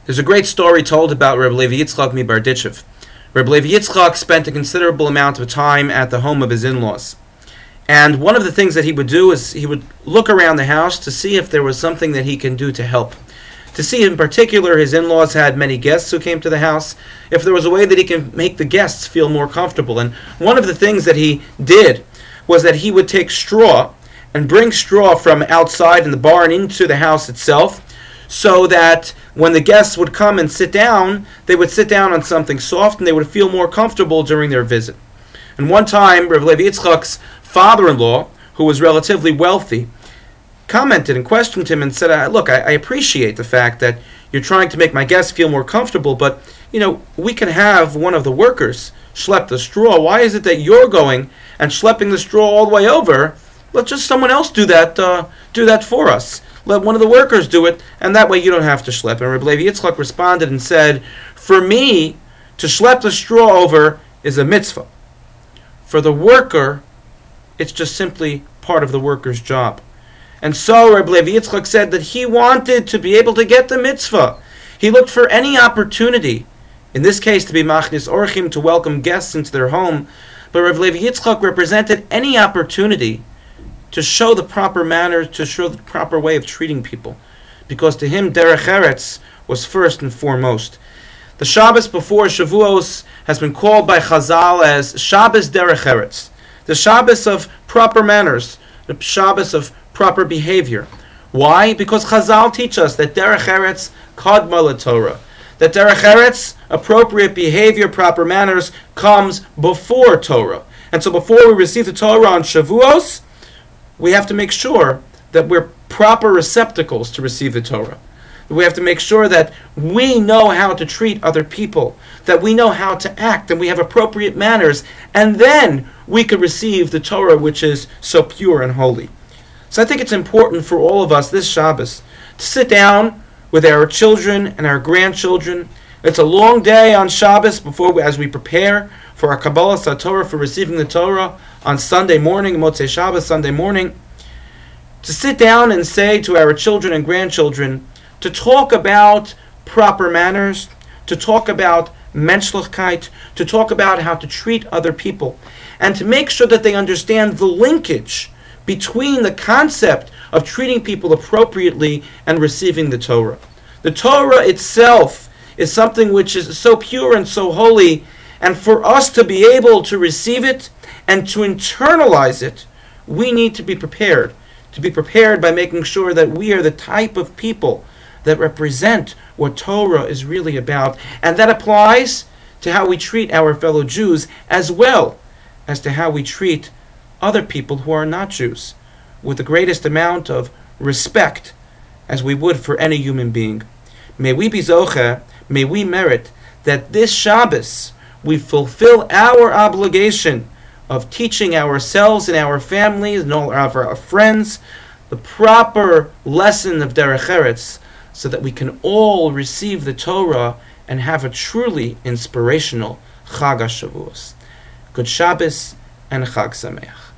There's a great story told about Reb Levi Yitzchak Mibarditchev. Reb Levi Yitzchak spent a considerable amount of time at the home of his in-laws. And one of the things that he would do is he would look around the house to see if there was something that he can do to help. To see in particular, his in-laws had many guests who came to the house, if there was a way that he can make the guests feel more comfortable. And one of the things that he did was that he would take straw and bring straw from outside in the barn into the house itself, so that when the guests would come and sit down, they would sit down on something soft and they would feel more comfortable during their visit. And one time, Reb Levi Yitzchak's father-in-law, who was relatively wealthy, commented and questioned him and said, look, I appreciate the fact that you're trying to make my guests feel more comfortable, but, we can have one of the workers schlep the straw. Why is it that you're going and schlepping the straw all the way over? Let just someone else do that for us. Let one of the workers do it, and that way you don't have to schlep. And Reb Levi Yitzchak responded and said, for me, to schlep the straw over is a mitzvah. For the worker, it's just simply part of the worker's job. And so Reb Levi Yitzchak said that he wanted to be able to get the mitzvah. He looked for any opportunity, in this case to be machnis orchim, to welcome guests into their home, but Reb Levi Yitzchak represented any opportunity to show the proper manner, to show the proper way of treating people. Because to him, derech eretz was first and foremost. The Shabbos before Shavuos has been called by Chazal as Shabbos derech eretz, the Shabbos of proper manners, the Shabbos of proper behavior. Why? Because Chazal teach us that derech eretz kadma leTorah, that derech eretz, appropriate behavior, proper manners, comes before Torah. And so before we receive the Torah on Shavuos, we have to make sure that we're proper receptacles to receive the Torah. We have to make sure that we know how to treat other people, that we know how to act, and we have appropriate manners, and then we can receive the Torah, which is so pure and holy. So I think it's important for all of us this Shabbos to sit down with our children and our grandchildren. It's a long day on Shabbos as we prepare for our Kabbalah Torah, for receiving the Torah on Sunday morning, Motzei Shabbos, Sunday morning, to sit down and say to our children and grandchildren, to talk about proper manners, to talk about menschlichkeit, to talk about how to treat other people, and to make sure that they understand the linkage between the concept of treating people appropriately and receiving the Torah. The Torah itself is something which is so pure and so holy, and for us to be able to receive it and to internalize it, we need to be prepared. To be prepared by making sure that we are the type of people that represent what Torah is really about. And that applies to how we treat our fellow Jews as well as to how we treat other people who are not Jews, with the greatest amount of respect as we would for any human being. May we be zocheh, may we merit that this Shabbos we fulfill our obligation of teaching ourselves and our families and all of our friends the proper lesson of derech eretz, so that we can all receive the Torah and have a truly inspirational Chag HaShavuos. Good Shabbos and Chag Sameach.